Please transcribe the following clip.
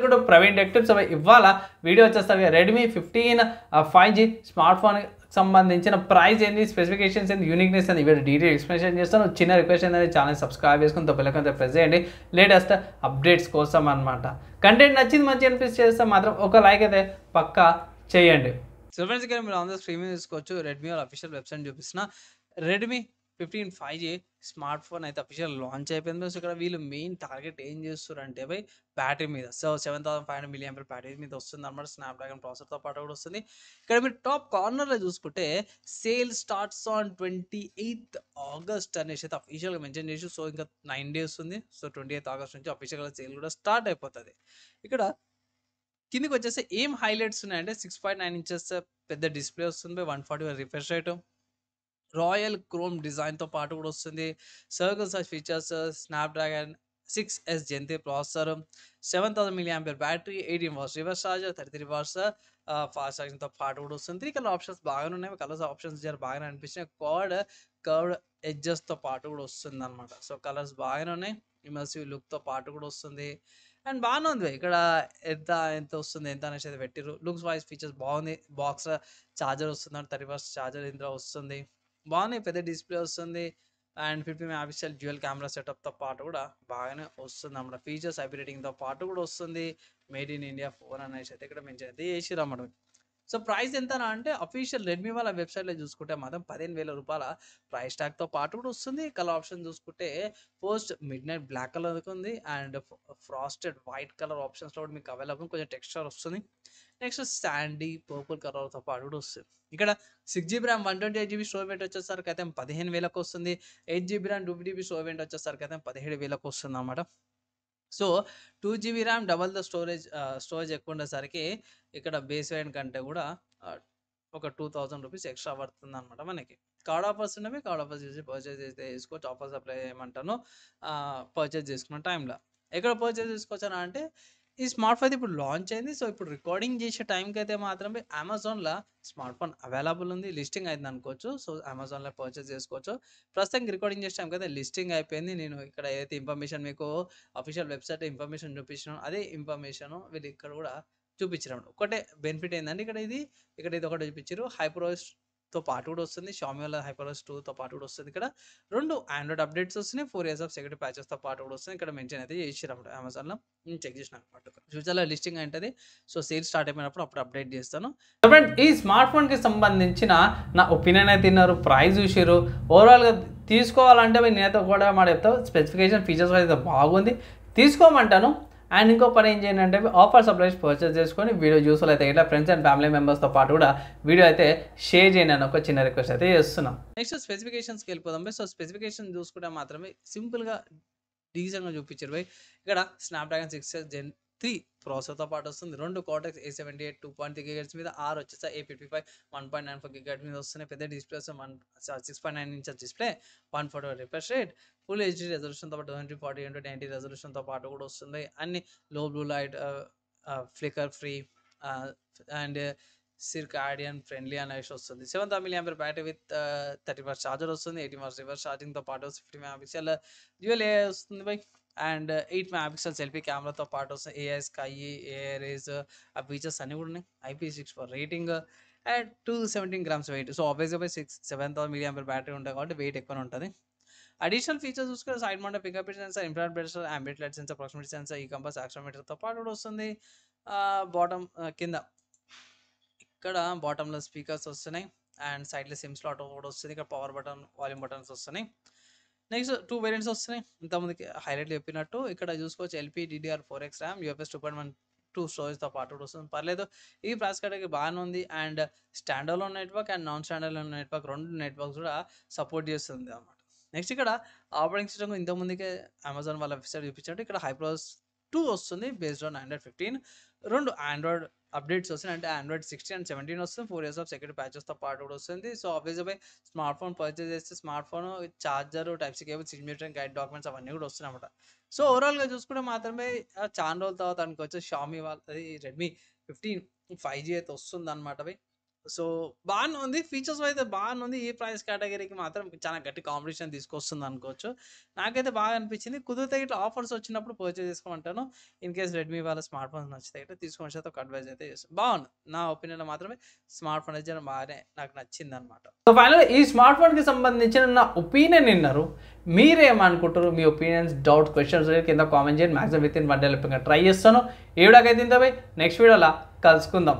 కూడా Praveen tech tips. ఇవాళ video వచ్చేసరికి రెడ్మీ 15 5G స్మార్ట్ ఫోన్ సంబంధించిన ప్రైస్ ఏంది, స్పెసిఫికేషన్స్ ఏంది, యూనిక్నెస్ ఏంది, వీడియో డీటెయిల్ ఎక్స్ప్లెనేషన్ చేస్తాను. చిన్న రిక్వెస్ట్ ఏంటంటే ఛానల్ సబ్స్క్రైబ్ చేసుకుని బెల్ ఐకాన్ ప్రెస్ చేయండి లేటెస్ట్ అప్డేట్స్ కోసం అనమాట. కంటెంట్ నచ్చింది మంచి అనిపిస్తే చేస్తే మాత్రం ఒక లైక్ అయితే పక్కా చేయండి. సో ఫ్రెండ్స్ ఇక్కడ మీరు ఆన్ ద స్క్రీన్ మీద చూసుకోవచ్చు, రెడ్మీ వాళ్ళ అఫీషియల్ వెబ్సైట్ చూపిస్తున్న రెడ్మీ 15 5G స్మార్ట్ ఫోన్ అయితే అఫీషియల్ లాంచ్ అయిపోయింది. సో ఇక్కడ వీళ్ళు మెయిన్ టార్గెట్ ఏం చేస్తారు అంటే బ్యాటరీ మీద. సో 7500 mAh బ్యాటరీ మీద వస్తుంది అనమాట. స్నాప్డ్రాగన్ ప్రాసెసర్తో పాటు కూడా వస్తుంది. ఇక్కడ మీరు టాప్ కార్నర్లో చూసుకుంటే sale starts on 28th August అనేసి అయితే అఫీషియల్గా మెన్షన్ చేసి, సో ఇంకా 9 days ఉంది. సో 28th August నుంచి అఫీషియల్గా సేల్ కూడా స్టార్ట్ అయిపోతుంది. ఇక్కడ కిందికి వచ్చేసి ఏం హైలైట్స్ ఉన్నాయంటే 6.9 inches పెద్ద డిస్ప్లే వస్తుంది, 140 రిఫ్రెష్ రేటు, రాయల్ క్రోమ్ డిజైన్తో పాటు కూడా వస్తుంది, circle size features, Snapdragon 6S Gen 3 processor, 7000 mAh battery, 18 watts reverse charger, 33 watts fast ఛార్జింగ్తో పాటు కూడా వస్తుంది. 3 కలర్ ఆప్షన్స్ బాగానే ఉన్నాయి, కలర్స్ ఆప్షన్స్ బాగానే అనిపించినాయి. కర్వ్డ్ ఎడ్జెస్తో పాటు కూడా వస్తుంది అనమాట. సో కలర్స్ బాగానే ఉన్నాయి, ఇమర్సివ్ లుక్తో పాటు కూడా వస్తుంది అండ్ బాగానే ఉంది. ఇక్కడ ఎంత వస్తుంది ఎంత అనేసి అయితే పెట్టిరు. లుక్స్ వైజ్ ఫీచర్స్ బాగుంది. బాక్స్ ఛార్జర్ వస్తుంది, 30 watts ఛార్జర్ ఇందులో వస్తుంది. బాగున్నాయి, పెద్ద డిస్ప్లే వస్తుంది అండ్ 50 MP డ్యూయల్ కెమెరా సెటప్తో పాటు కూడా బాగానే వస్తుంది అన్నమాట. ఫీచర్స్ హైబ్రిడింగ్తో పాటు కూడా వస్తుంది. మేడ్ ఇన్ ఇండియా ఫోన్ అనేసి అయితే ఇక్కడ మెన్షన్ అయితే చేసిరు అన్నమాట. సో ప్రైస్ ఎంత అంటే అఫీషియల్ రెడ్మీ వాళ్ళ వెబ్సైట్లో చూసుకుంటే మాత్రం 15,000 రూపాయల ప్రైస్ ట్యాగ్తో పాటు కూడా వస్తుంది. కలర్ ఆప్షన్ చూసుకుంటే post midnight black colour ఉంది అండ్ ఫ్రాస్టెడ్ వైట్ కలర్ ఆప్షన్స్లో కూడా మీకు అవైలబుల్, కొంచెం టెక్స్చర్ వస్తుంది. నెక్స్ట్ శాండీ పర్పుల్ కలర్తో పాటు కూడా వస్తుంది. ఇక్కడ 6GB RAM 128GB store variant వచ్చేసరికి అయితే 15,000కి వస్తుంది. 8GB RAM 2GB store variant వచ్చేసరికి అయితే 17,000కి వస్తుంది అన్నమాట. So 2GB RAM double the storage ఎక్కువ ఉండేసరికి ఇక్కడ బేస్ వేరియంట్ కంటే కూడా ఒక 2000 రూపీస్ ఎక్స్ట్రా పడుతుంది అనమాట. మనకి కార్డ్ ఆఫర్స్ ఉన్నవి, కార్డ్ ఆఫర్స్ చేసి పర్చేజ్ అయితే చేసుకోవచ్చు. ఆఫర్స్ అప్లై చేయమంటాను పర్చేజ్ చేసుకున్న టైంలో. ఎక్కడ పర్చేజ్ చేసుకోవచ్చా అంటే ఈ స్మార్ట్ ఫోన్ ఇప్పుడు లాంచ్ అయింది. సో ఇప్పుడు రికార్డింగ్ చేసే టైంకి అయితే మాత్రమే అమెజాన్లో స్మార్ట్ ఫోన్ అవైలబుల్ ఉంది, లిస్టింగ్ అయింది అనుకోవచ్చు. సో అమెజాన్లో పర్చేజ్ చేసుకోవచ్చు. ప్రస్తుతానికి రికార్డింగ్ చేసే టైంకి అయితే లిస్టింగ్ అయిపోయింది. నేను ఇక్కడ ఏదైతే ఇన్ఫర్మేషన్ మీకు అఫీషియల్ వెబ్సైట్ ఇన్ఫర్మేషన్ చూపించినాను, అదే ఇన్ఫర్మేషన్ వీళ్ళు ఇక్కడ కూడా చూపించారు. ఒకటే బెనిఫిట్ ఏంటంటే ఇక్కడ ఇది ఒకటి చూపించారు. హైపర్ఓఎస్తో పాటు కూడా వస్తుంది, షామీ వాళ్ళ హైపర్ఓఎస్ 2తో పాటు కూడా వస్తుంది. ఇక్కడ 2 ఆండ్రాయిడ్ అప్డేట్స్ వస్తున్నాయి, 4 years ఆఫ్ సెక్యూరిటీ ప్యాచెస్తో పాటు కూడా వస్తుంది. ఇక్కడ మెన్షన్ అయితే చేసిరు అన్నమాట. అమెజాన్లో నేను చెక్ చేసిన అనమాట. ఫ్యూచర్లో లిస్టింగ్ ఉంటుంది. సో సేల్ స్టార్ట్ అయిపోయినప్పుడు అప్పుడు అప్డేట్ చేస్తాను. ఈ స్మార్ట్ ఫోన్కి సంబంధించిన నా ఒపీనియన్ అయితే తిన్నారు, ప్రైస్ చూసారు. ఓవరాల్గా తీసుకోవాలంటే నేనైతే కూడా మాట చెప్తా, స్పెసిఫికేషన్ ఫీచర్స్ అయితే బాగుంది, తీసుకోమంటాను. అండ్ ఇంకో పని ఏం చేయండి అంటే ఆఫర్ సప్లైస్ పర్చేస్ చేసుకొని వీడియో యూస్ఫుల్ అయితే ఇట్లా ఫ్రెండ్స్ అండ్ ఫ్యామిలీ మెంబర్స్తో పాటు కూడా వీడియో అయితే షేర్ చేయండి అని ఒక చిన్న రిక్వెస్ట్ అయితే చేస్తున్నాం. నెక్స్ట్ స్పెసిఫికేషన్స్కి వెళ్ళిపోదాం. సో స్పెసిఫికేషన్ చూసుకుంటే మాత్రమే సింపుల్గా డీసెంట్గా చూపించారు. ఇక్కడ స్నాప్డ్రాగన్ 6S Gen 3 ప్రాసెసర్తో పాటు వస్తుంది. 2 Cortex A78 2.3 GHz మీద, 6 వచ్చేసి A55 1.94 GHz మీద వస్తున్నాయి. పెద్ద displays 6.9 inches display, 140 refresh rate, full HD రెజల్యూషన్తో పాటు 2040x90 రెజల్యూషన్తో పాటు కూడా వస్తుంది. అన్ని లో blue light, flicker free and circadian friendly అనేసి వస్తుంది. 7000 mAh battery with 30 watts charger వస్తుంది. 18 watts రివర్స్ ఛార్జింగ్తో పాటు 50 MP డ్యూయల్ AI వస్తుంది అండ్ 8 MP సెల్ఫీ కెమెరాతో పాటు వస్తుంది. AI స్కై, AI రేస్ ఆ ఫీచర్స్ అన్నీ కూడా ఉన్నాయి. IP64 rating and 217 grams wait. So ఆబ్వియస్గా 7000 mAh బ్యాటరీ ఉంటుంది కాబట్టి వెయిట్ ఎక్కువ ఉంటుంది. అడిషనల్ ఫీచర్స్ చూసుకుంటే side mounted fingerprint sensor, infrared sensor, ambient light sensor, proximity sensor, e compass యాక్సిలరోమీటర్తో పాటు కూడా వస్తుంది. బాటమ్ కింద ఇక్కడ బాటంలో స్పీకర్స్ వస్తున్నాయి అండ్ సైడ్లో సిమ్ స్లాట్ కూడా వస్తుంది. ఇక్కడ పవర్ బటన్, వాల్యూమ్ బటన్స్ వస్తున్నాయి. నెక్స్ట్ 2 వేరియంట్స్ వస్తున్నాయి. ఇంతకుముందుకి హైలైట్ చెప్పినట్టు ఇక్కడ చూసుకోవచ్చు LPDDR4X ర్యామ్, UFS 2.12 స్టోరేజ్తో పాటు కూడా వస్తుంది. పర్లేదు, ఈ ప్రైస్ కేటగిరీ బాగానే ఉంది. And stand alone network and non stand alone network, 2 networks కూడా సపోర్ట్ చేస్తుంది అన్నమాట. నెక్స్ట్ ఇక్కడ ఆపరేటింగ్ సిస్టమ్ ఇంతకుముందుకే అమెజాన్ వాళ్ళ వెబ్సైట్ చూపించినట్టు ఇక్కడ హైపర్ఓఎస్ 2 వస్తుంది based on Android 15. 2 Android updates వస్తున్నాయి, అంటే Android 16 and 17 వస్తుంది. 4 years ఆఫ్ సెక్యూరిటీ ప్యాచెస్తో పాటు కూడా వస్తుంది. సో ఆబ్వియస్గా స్మార్ట్ ఫోన్ పర్చేస్ చేస్తే smart phone charger, type C cable, signature, guide documents అవన్నీ కూడా వస్తున్నాయి అన్నమాట. సో ఓవరాల్గా చూసుకుంటే మాత్రమే చాలా రోజుల తర్వాత అనుకోవచ్చు షామీ వాళ్ళది రెడ్మీ 15 5G అయితే వస్తుంది అనమాట. సో బాగానే ఉంది. ఫీచర్స్ అయితే బాగానే ఉంది. ఈ ప్రైస్ కేటగిరీకి మాత్రం చాలా గట్టి కాంపిటీషన్ తీసుకొస్తుంది అనుకోవచ్చు. నాకైతే బాగా అనిపించింది. కుదిరితే ఇట్లా ఆఫర్స్ వచ్చినప్పుడు పర్చేజ్ చేసుకోమంటాను. ఇన్ కేస్ రెడ్మీ వాళ్ళ స్మార్ట్ ఫోన్స్ నచ్చితే ఇట్లా తీసుకొని ఒక అడ్వైజ్ అయితే చేస్తాను. బాగుంది. నా ఒపీనియన్లో మాత్రమే స్మార్ట్ ఫోన్ అయితే బాగానే నాకు నచ్చింది అనమాట. సో ఫైనల్గా ఈ స్మార్ట్ ఫోన్కి సంబంధించిన నా ఒపీనియన్ విన్నారు. మీరేమనుకుంటారు? మీ ఒపీనియన్స్, డౌట్స్, క్వశ్చన్స్ కింద కామెంట్ చేయండి. Maximum with in 1 day try చేస్తాను. ఈ వీడియోకి అయితే ఇంత నెక్స్ట్ వీడియోలో కలుసుకుందాం.